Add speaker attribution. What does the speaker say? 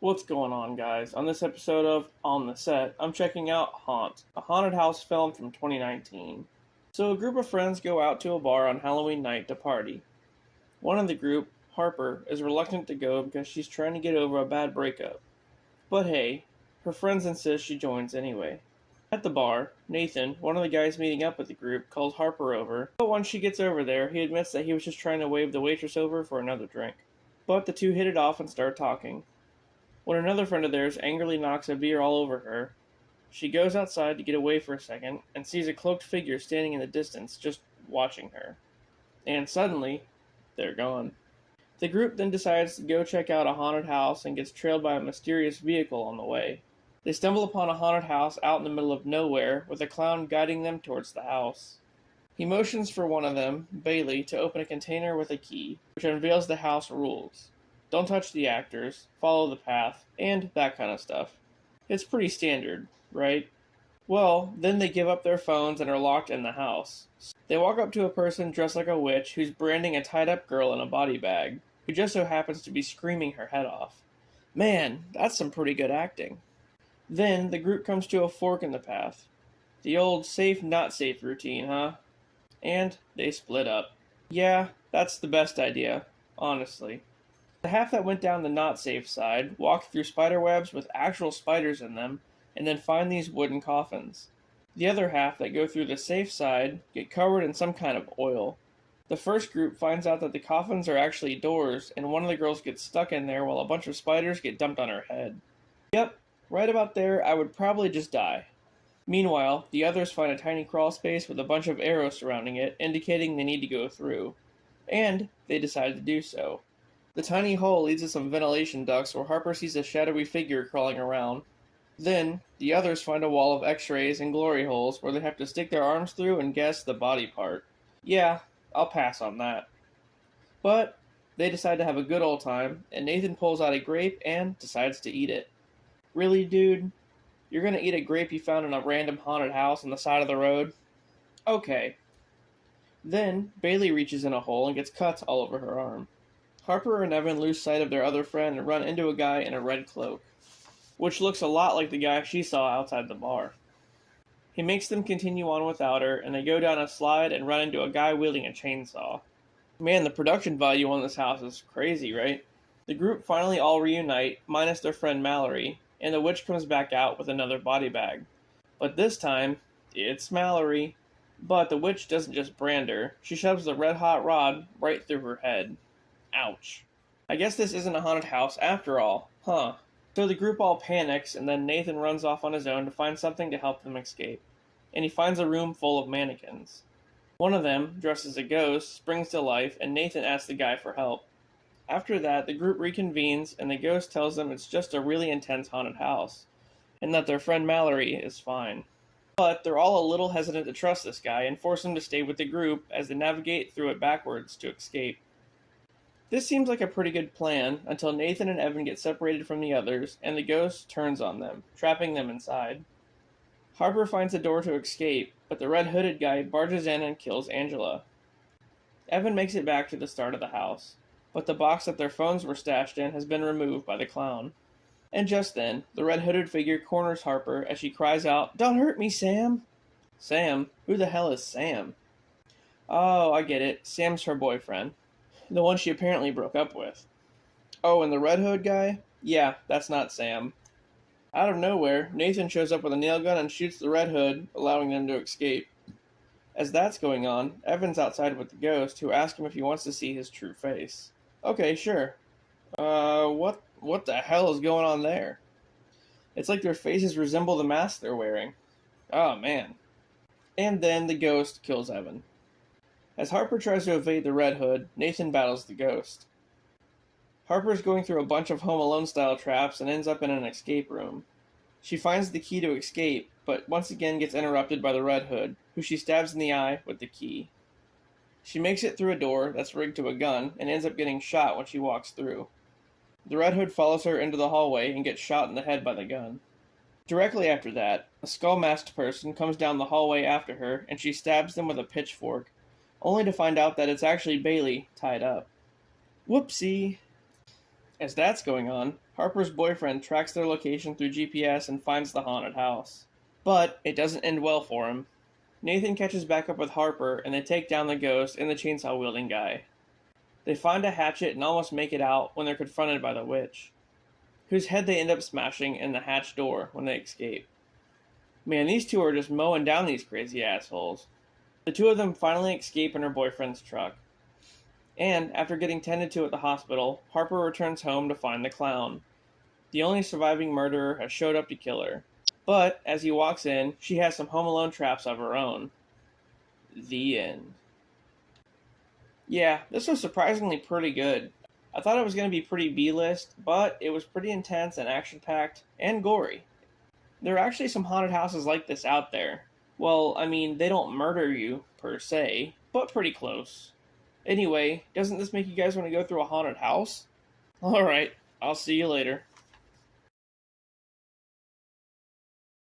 Speaker 1: What's going on, guys? On this episode of On the Set, I'm checking out Haunt, a haunted house film from 2019. So, a group of friends go out to a bar on Halloween night to party. One of the group, Harper, is reluctant to go because she's trying to get over a bad breakup. But hey, her friends insist she joins anyway. At the bar, Nathan, one of the guys meeting up with the group, calls Harper over, but once she gets over there, he admits that he was just trying to wave the waitress over for another drink. But the two hit it off and start talking. When another friend of theirs angrily knocks a beer all over her, she goes outside to get away for a second and sees a cloaked figure standing in the distance, just watching her. And suddenly, they're gone. The group then decides to go check out a haunted house and gets trailed by a mysterious vehicle on the way. They stumble upon a haunted house out in the middle of nowhere with a clown guiding them towards the house. He motions for one of them, Bailey, to open a container with a key, which unveils the house rules. Don't touch the actors, follow the path, and that kind of stuff. It's pretty standard, right? Well, then they give up their phones and are locked in the house. They walk up to a person dressed like a witch who's branding a tied-up girl in a body bag, who just so happens to be screaming her head off. Man, that's some pretty good acting. Then the group comes to a fork in the path. The old safe, not safe routine, huh? And they split up. Yeah, that's the best idea, honestly. The half that went down the not safe side walked through spider webs with actual spiders in them, and then find these wooden coffins. The other half that go through the safe side get covered in some kind of oil. The first group finds out that the coffins are actually doors, and one of the girls gets stuck in there while a bunch of spiders get dumped on her head. Yep, right about there I would probably just die. Meanwhile, the others find a tiny crawl space with a bunch of arrows surrounding it, indicating they need to go through. And they decide to do so. The tiny hole leads to some ventilation ducts where Harper sees a shadowy figure crawling around. Then, the others find a wall of x-rays and glory holes where they have to stick their arms through and guess the body part. Yeah, I'll pass on that. But, they decide to have a good old time, and Nathan pulls out a grape and decides to eat it. Really, dude? You're gonna eat a grape you found in a random haunted house on the side of the road? Okay. Then, Bailey reaches in a hole and gets cuts all over her arm. Harper and Evan lose sight of their other friend and run into a guy in a red cloak, which looks a lot like the guy she saw outside the bar. He makes them continue on without her, and they go down a slide and run into a guy wielding a chainsaw. Man, the production value on this house is crazy, right? The group finally all reunite, minus their friend Mallory, and the witch comes back out with another body bag. But this time, it's Mallory. But the witch doesn't just brand her, she shoves the red-hot rod right through her head. Ouch. I guess this isn't a haunted house after all, huh? So the group all panics, and then Nathan runs off on his own to find something to help them escape. And he finds a room full of mannequins. One of them, dressed as a ghost, springs to life, and Nathan asks the guy for help. After that, the group reconvenes, and the ghost tells them it's just a really intense haunted house, and that their friend Mallory is fine. But they're all a little hesitant to trust this guy and force him to stay with the group as they navigate through it backwards to escape. This seems like a pretty good plan until Nathan and Evan get separated from the others, and the ghost turns on them, trapping them inside. Harper finds a door to escape, but the red-hooded guy barges in and kills Angela. Evan makes it back to the start of the house, but the box that their phones were stashed in has been removed by the clown. And just then, the red-hooded figure corners Harper as she cries out, "Don't hurt me, Sam!" Sam? Who the hell is Sam? Oh, I get it. Sam's her boyfriend. The one she apparently broke up with. Oh, and the Red Hood guy? Yeah, that's not Sam. Out of nowhere, Nathan shows up with a nail gun and shoots the Red Hood, allowing them to escape. As that's going on, Evan's outside with the ghost, who asks him if he wants to see his true face. Okay, sure. What the hell is going on there? It's like their faces resemble the mask they're wearing. Oh, man. And then the ghost kills Evan. As Harper tries to evade the Red Hood, Nathan battles the ghost. Harper's going through a bunch of Home Alone-style traps and ends up in an escape room. She finds the key to escape, but once again gets interrupted by the Red Hood, who she stabs in the eye with the key. She makes it through a door that's rigged to a gun and ends up getting shot when she walks through. The Red Hood follows her into the hallway and gets shot in the head by the gun. Directly after that, a skull-masked person comes down the hallway after her and she stabs them with a pitchfork, only to find out that it's actually Bailey tied up. Whoopsie! As that's going on, Harper's boyfriend tracks their location through GPS and finds the haunted house. But it doesn't end well for him. Nathan catches back up with Harper and they take down the ghost and the chainsaw-wielding guy. They find a hatchet and almost make it out when they're confronted by the witch, whose head they end up smashing in the hatch door when they escape. Man, these two are just mowing down these crazy assholes. The two of them finally escape in her boyfriend's truck. And, after getting tended to at the hospital, Harper returns home to find the clown. The only surviving murderer has showed up to kill her. But, as he walks in, she has some Home Alone traps of her own. The end. Yeah, this was surprisingly pretty good. I thought it was going to be pretty B-list, but it was pretty intense and action-packed, and gory. There are actually some haunted houses like this out there. Well, I mean, they don't murder you, per se, but pretty close. Anyway, doesn't this make you guys want to go through a haunted house? Alright, I'll see you later.